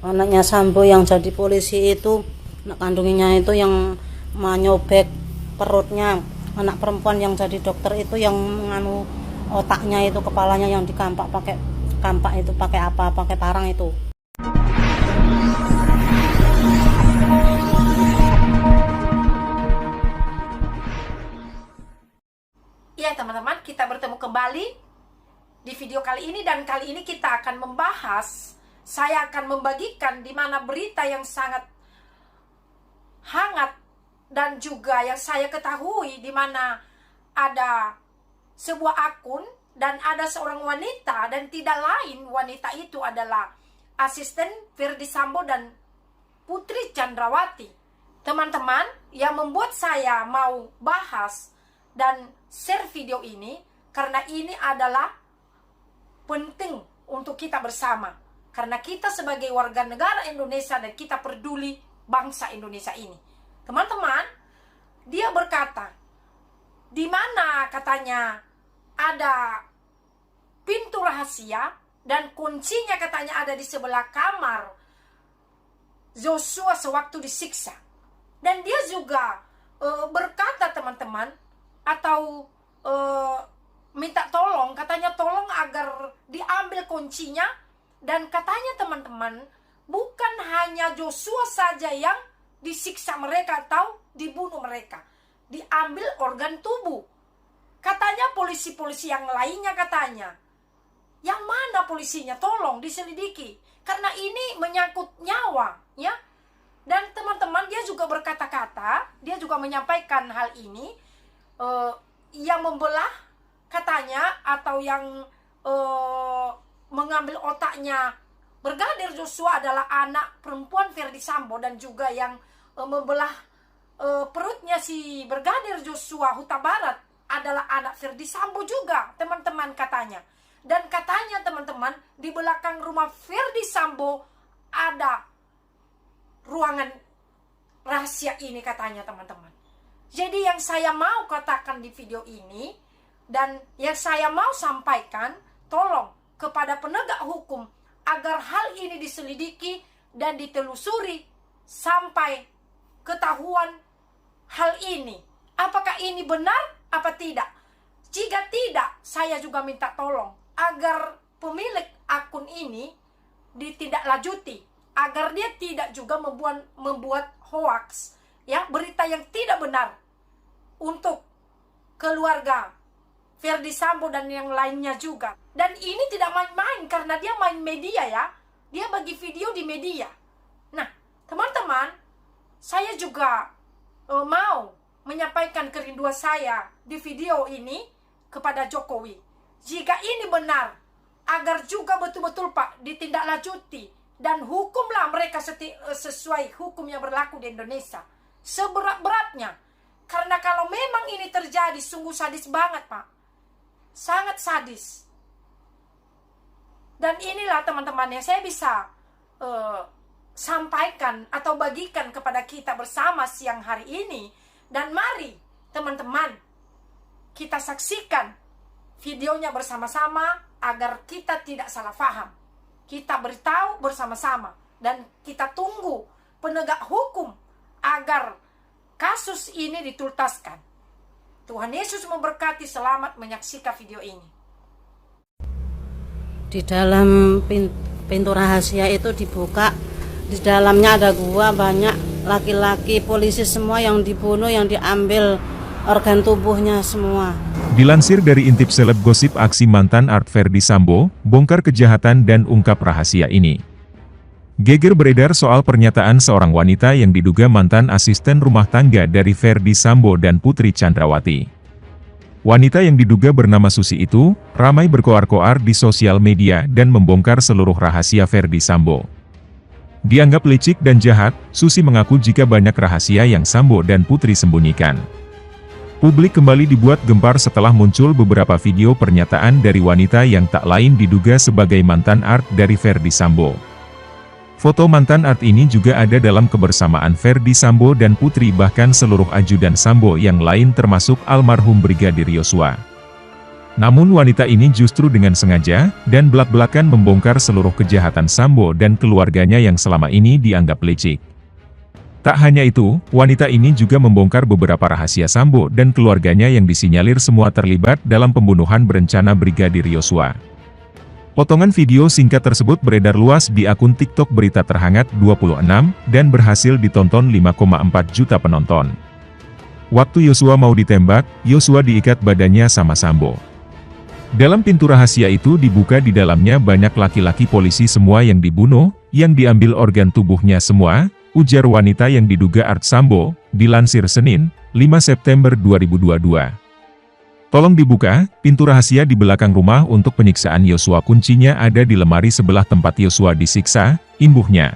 anaknya Sambo yang jadi polisi itu, anak kandungnya itu yang menyobek perutnya, anak perempuan yang jadi dokter itu yang menganu otaknya itu, kepalanya yang dikampak pakai kampak itu, pakai apa, pakai parang itu. Ya teman-teman, kita bertemu kembali di video kali ini, dan kali ini kita akan membahas, saya akan membagikan di mana berita yang sangat hangat dan juga yang saya ketahui, di mana ada sebuah akun dan ada seorang wanita, dan tidak lain wanita itu adalah asisten Ferdy Sambo dan Putri Chandrawati. Teman-teman, yang membuat saya mau bahas dan share video ini karena ini adalah penting untuk kita bersama, karena kita sebagai warga negara Indonesia dan kita peduli bangsa Indonesia ini. Teman-teman, dia berkata di mana katanya ada pintu rahasia dan kuncinya katanya ada di sebelah kamar Joshua sewaktu disiksa. Dan dia juga berkata teman-teman, atau minta tolong, katanya tolong agar diambil kuncinya. Dan katanya teman-teman, bukan hanya Joshua saja yang disiksa mereka atau dibunuh mereka, diambil organ tubuh. Katanya polisi-polisi yang lainnya katanya. Yang mana polisinya? Tolong diselidiki, karena ini menyangkut nyawa, ya. Dan teman-teman, dia juga berkata-kata, dia juga menyampaikan hal ini, yang membelah katanya, atau yang mengambil otaknya Brigadir Joshua adalah anak perempuan Ferdy Sambo, dan juga yang membelah perutnya si Brigadir Joshua Huta Barat adalah anak Ferdy Sambo juga, teman-teman, katanya. Dan katanya teman-teman, di belakang rumah Ferdy Sambo ada ruangan rahasia ini katanya teman-teman. Jadi yang saya mau katakan di video ini, dan yang saya mau sampaikan, tolong kepada penegak hukum agar hal ini diselidiki dan ditelusuri sampai ketahuan hal ini. Apakah ini benar apa tidak? Jika tidak, saya juga minta tolong agar pemilik akun ini ditindaklanjuti, agar dia tidak juga membuat hoax, ya, berita yang tidak benar untuk keluarga Ferdy Sambo dan yang lainnya juga. Dan ini tidak main-main, karena dia main media, ya. Dia bagi video di media. Nah, teman-teman, saya juga mau menyampaikan kerinduan saya di video ini kepada Jokowi. Jika ini benar, agar juga betul-betul Pak ditindaklanjuti, dan hukumlah mereka sesuai hukum yang berlaku di Indonesia seberat-beratnya. Karena kalau memang ini terjadi, sungguh sadis banget Pak, sangat sadis. Dan inilah teman-teman yang saya bisa sampaikan atau bagikan kepada kita bersama siang hari ini. Dan mari teman-teman, kita saksikan videonya bersama-sama agar kita tidak salah paham. Kita beritahu bersama-sama, dan kita tunggu penegak hukum agar kasus ini dituntaskan. Tuhan Yesus memberkati. Selamat menyaksikan video ini. Di dalam pintu rahasia itu dibuka, di dalamnya ada gua, banyak laki-laki polisi semua yang dibunuh, yang diambil organ tubuhnya semua. Dilansir dari Intip Seleb Gosip, aksi mantan Art Ferdy Sambo, bongkar kejahatan dan ungkap rahasia ini. Geger beredar soal pernyataan seorang wanita yang diduga mantan asisten rumah tangga dari Ferdy Sambo dan Putri Chandrawati. Wanita yang diduga bernama Susi itu, ramai berkoar-koar di sosial media dan membongkar seluruh rahasia Ferdy Sambo. Dianggap licik dan jahat, Susi mengaku jika banyak rahasia yang Sambo dan Putri sembunyikan. Publik kembali dibuat gempar setelah muncul beberapa video pernyataan dari wanita yang tak lain diduga sebagai mantan Art dari Ferdy Sambo. Foto mantan Art ini juga ada dalam kebersamaan Ferdy Sambo dan Putri, bahkan seluruh ajudan Sambo yang lain termasuk almarhum Brigadir Yosua. Namun wanita ini justru dengan sengaja dan belak-belakan membongkar seluruh kejahatan Sambo dan keluarganya yang selama ini dianggap licik. Tak hanya itu, wanita ini juga membongkar beberapa rahasia Sambo dan keluarganya yang disinyalir semua terlibat dalam pembunuhan berencana Brigadir Yosua. Potongan video singkat tersebut beredar luas di akun TikTok Berita Terhangat 26 dan berhasil ditonton 5,4 juta penonton. Waktu Yosua mau ditembak, Yosua diikat badannya sama Sambo. Dalam pintu rahasia itu dibuka, di dalamnya banyak laki-laki polisi semua yang dibunuh, yang diambil organ tubuhnya semua, ujar wanita yang diduga Art Sambo, dilansir Senin, 5 September 2022. Tolong dibuka, pintu rahasia di belakang rumah untuk penyiksaan Yosua, kuncinya ada di lemari sebelah tempat Yosua disiksa, imbuhnya.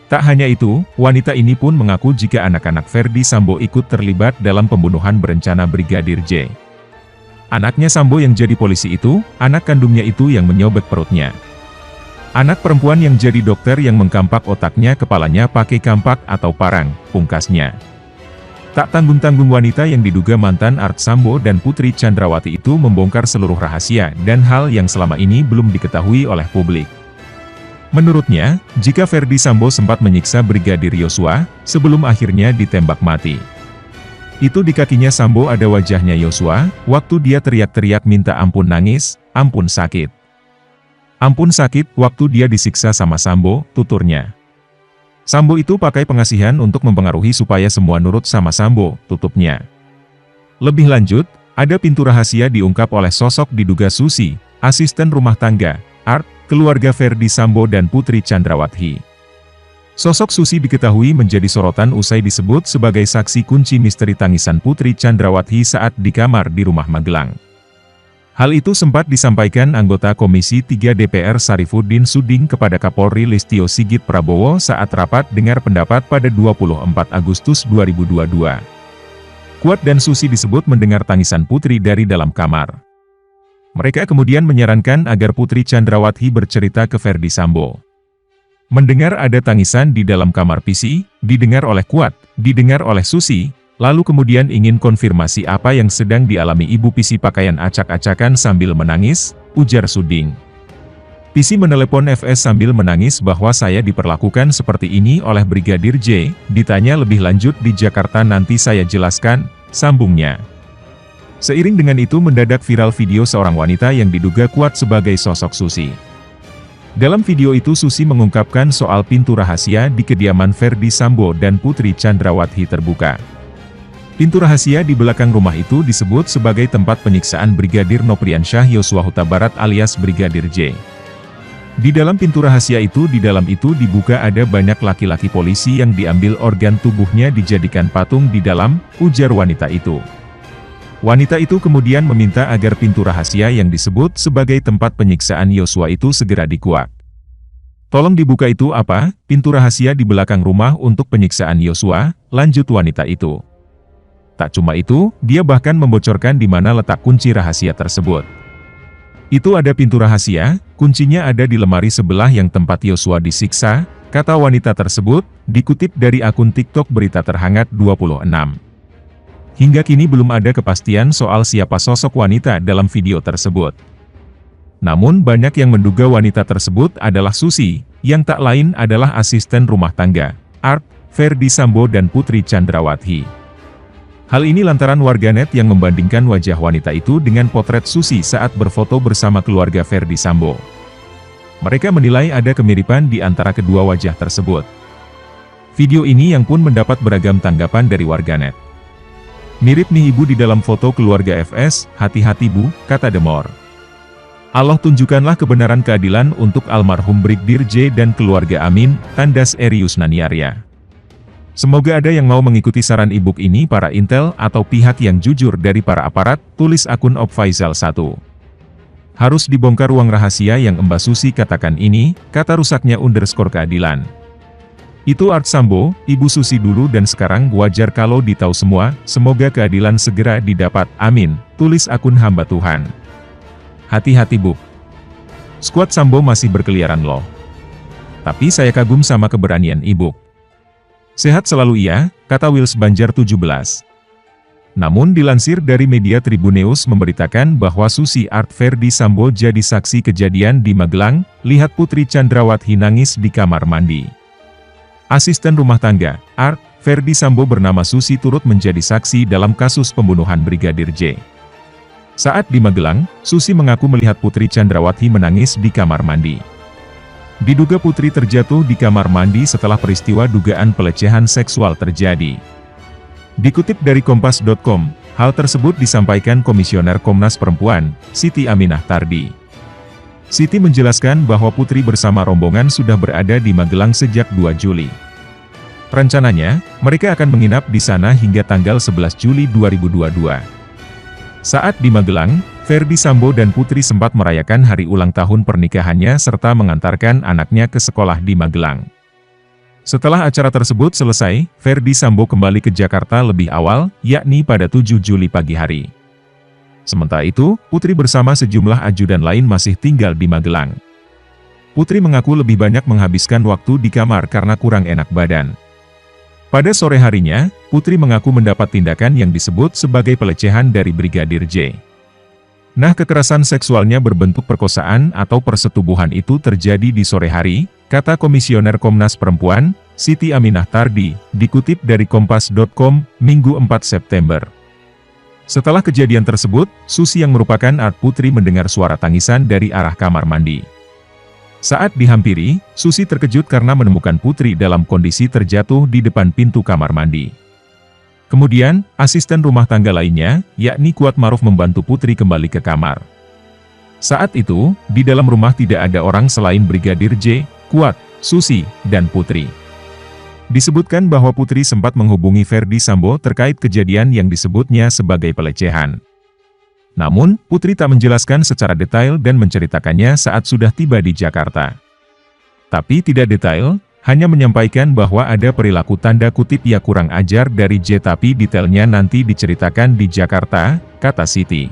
Tak hanya itu, wanita ini pun mengaku jika anak-anak Ferdi Sambo ikut terlibat dalam pembunuhan berencana Brigadir J. Anaknya Sambo yang jadi polisi itu, anak kandungnya itu yang menyobek perutnya. Anak perempuan yang jadi dokter yang mengkampak otaknya, kepalanya pakai kampak atau parang, pungkasnya. Tak tanggung-tanggung wanita yang diduga mantan Art Sambo dan Putri Chandrawati itu membongkar seluruh rahasia dan hal yang selama ini belum diketahui oleh publik. Menurutnya, jika Ferdi Sambo sempat menyiksa Brigadir Yosua, sebelum akhirnya ditembak mati. Itu di kakinya Sambo ada wajahnya Yosua, waktu dia teriak-teriak minta ampun, nangis, ampun sakit. Ampun sakit, waktu dia disiksa sama Sambo, tuturnya. Sambo itu pakai pengasihan untuk mempengaruhi supaya semua nurut sama Sambo, tutupnya. Lebih lanjut, ada pintu rahasia diungkap oleh sosok diduga Susi, asisten rumah tangga, Art, keluarga Ferdi Sambo dan Putri Chandrawati. Sosok Susi diketahui menjadi sorotan usai disebut sebagai saksi kunci misteri tangisan Putri Chandrawati saat di kamar di rumah Magelang. Hal itu sempat disampaikan anggota Komisi 3 DPR Sarifuddin Suding kepada Kapolri Listio Sigit Prabowo saat rapat dengar pendapat pada 24 Agustus 2022. Kuat dan Susi disebut mendengar tangisan Putri dari dalam kamar. Mereka kemudian menyarankan agar Putri Chandrawati bercerita ke Ferdi Sambo. Mendengar ada tangisan di dalam kamar PC, didengar oleh Kuat, didengar oleh Susi, lalu kemudian ingin konfirmasi apa yang sedang dialami Ibu PC, pakaian acak-acakan sambil menangis, ujar Suding. PC menelepon FS sambil menangis bahwa saya diperlakukan seperti ini oleh Brigadir J, ditanya lebih lanjut di Jakarta nanti saya jelaskan, sambungnya. Seiring dengan itu mendadak viral video seorang wanita yang diduga kuat sebagai sosok Susi. Dalam video itu Susi mengungkapkan soal pintu rahasia di kediaman Ferdi Sambo dan Putri Chandrawati terbuka. Pintu rahasia di belakang rumah itu disebut sebagai tempat penyiksaan Brigadir Nopriansyah Yosua Huta Barat alias Brigadir J. Di dalam pintu rahasia itu, di dalam itu dibuka ada banyak laki-laki polisi yang diambil organ tubuhnya dijadikan patung di dalam, ujar wanita itu. Wanita itu kemudian meminta agar pintu rahasia yang disebut sebagai tempat penyiksaan Yosua itu segera dikuak. Tolong dibuka, itu apa? Pintu rahasia di belakang rumah untuk penyiksaan Yosua, lanjut wanita itu. Tak cuma itu, dia bahkan membocorkan di mana letak kunci rahasia tersebut. Itu ada pintu rahasia, kuncinya ada di lemari sebelah yang tempat Yosua disiksa, kata wanita tersebut, dikutip dari akun TikTok Berita Terhangat 26. Hingga kini belum ada kepastian soal siapa sosok wanita dalam video tersebut. Namun banyak yang menduga wanita tersebut adalah Susi, yang tak lain adalah asisten rumah tangga, Art, Ferdi Sambo dan Putri Chandrawati. Hal ini lantaran warganet yang membandingkan wajah wanita itu dengan potret Susi saat berfoto bersama keluarga Ferdi Sambo. Mereka menilai ada kemiripan di antara kedua wajah tersebut. Video ini yang pun mendapat beragam tanggapan dari warganet. Mirip nih ibu di dalam foto keluarga FS, hati-hati bu, kata Demor. Allah tunjukkanlah kebenaran keadilan untuk almarhum Brigadir J dan keluarga amin, tandas Erius Naniarya. Semoga ada yang mau mengikuti saran e-book ini, para intel atau pihak yang jujur dari para aparat, tulis akun Opfaisal 1. Harus dibongkar uang rahasia yang Mbak Susi katakan ini, kata rusaknya _keadilan. Itu Art Sambo, Ibu Susi dulu dan sekarang, wajar kalau ditahu semua, semoga keadilan segera didapat, amin, tulis akun hamba Tuhan. Hati-hati bu. Skuad Sambo masih berkeliaran loh. Tapi saya kagum sama keberanian ibu. Sehat selalu iya, kata Wils Banjar 17. Namun dilansir dari media Tribunews memberitakan bahwa Susi Art Ferdi Sambo jadi saksi kejadian di Magelang, lihat Putri Chandrawati nangis di kamar mandi. Asisten rumah tangga, Art Ferdi Sambo bernama Susi turut menjadi saksi dalam kasus pembunuhan Brigadir J. Saat di Magelang, Susi mengaku melihat Putri Chandrawati menangis di kamar mandi. Diduga Putri terjatuh di kamar mandi setelah peristiwa dugaan pelecehan seksual terjadi. Dikutip dari Kompas.com, hal tersebut disampaikan Komisioner Komnas Perempuan, Siti Aminah Tardi. Siti menjelaskan bahwa Putri bersama rombongan sudah berada di Magelang sejak 2 Juli. Rencananya, mereka akan menginap di sana hingga tanggal 11 Juli 2022. Saat di Magelang, Ferdi Sambo dan Putri sempat merayakan hari ulang tahun pernikahannya serta mengantarkan anaknya ke sekolah di Magelang. Setelah acara tersebut selesai, Ferdi Sambo kembali ke Jakarta lebih awal, yakni pada 7 Juli pagi hari. Sementara itu, Putri bersama sejumlah ajudan lain masih tinggal di Magelang. Putri mengaku lebih banyak menghabiskan waktu di kamar karena kurang enak badan. Pada sore harinya, Putri mengaku mendapat tindakan yang disebut sebagai pelecehan dari Brigadir J. Nah, kekerasan seksualnya berbentuk perkosaan atau persetubuhan itu terjadi di sore hari, kata Komisioner Komnas Perempuan, Siti Aminah Tardi, dikutip dari Kompas.com, Minggu 4 September. Setelah kejadian tersebut, Susi yang merupakan Art Putri mendengar suara tangisan dari arah kamar mandi. Saat dihampiri, Susi terkejut karena menemukan Putri dalam kondisi terjatuh di depan pintu kamar mandi. Kemudian, asisten rumah tangga lainnya, yakni Kuat Maruf membantu Putri kembali ke kamar. Saat itu, di dalam rumah tidak ada orang selain Brigadir J, Kuat, Susi, dan Putri. Disebutkan bahwa Putri sempat menghubungi Ferdi Sambo terkait kejadian yang disebutnya sebagai pelecehan. Namun, Putri tak menjelaskan secara detail dan menceritakannya saat sudah tiba di Jakarta. Tapi tidak detail, hanya menyampaikan bahwa ada perilaku tanda kutip ya kurang ajar dari J tapi detailnya nanti diceritakan di Jakarta, kata Siti.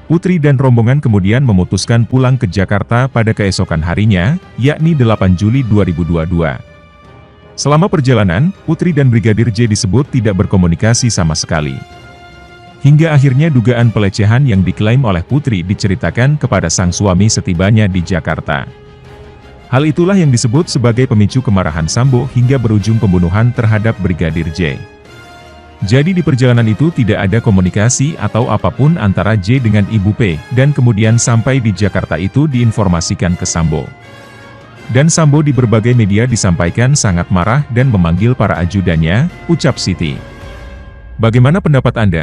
Putri dan rombongan kemudian memutuskan pulang ke Jakarta pada keesokan harinya, yakni 8 Juli 2022. Selama perjalanan, Putri dan Brigadir J disebut tidak berkomunikasi sama sekali. Hingga akhirnya dugaan pelecehan yang diklaim oleh Putri diceritakan kepada sang suami setibanya di Jakarta. Hal itulah yang disebut sebagai pemicu kemarahan Sambo hingga berujung pembunuhan terhadap Brigadir J. Jadi di perjalanan itu tidak ada komunikasi atau apapun antara J dengan Ibu P, dan kemudian sampai di Jakarta itu diinformasikan ke Sambo. Dan Sambo di berbagai media disampaikan sangat marah dan memanggil para ajudannya, ucap Siti. Bagaimana pendapat Anda?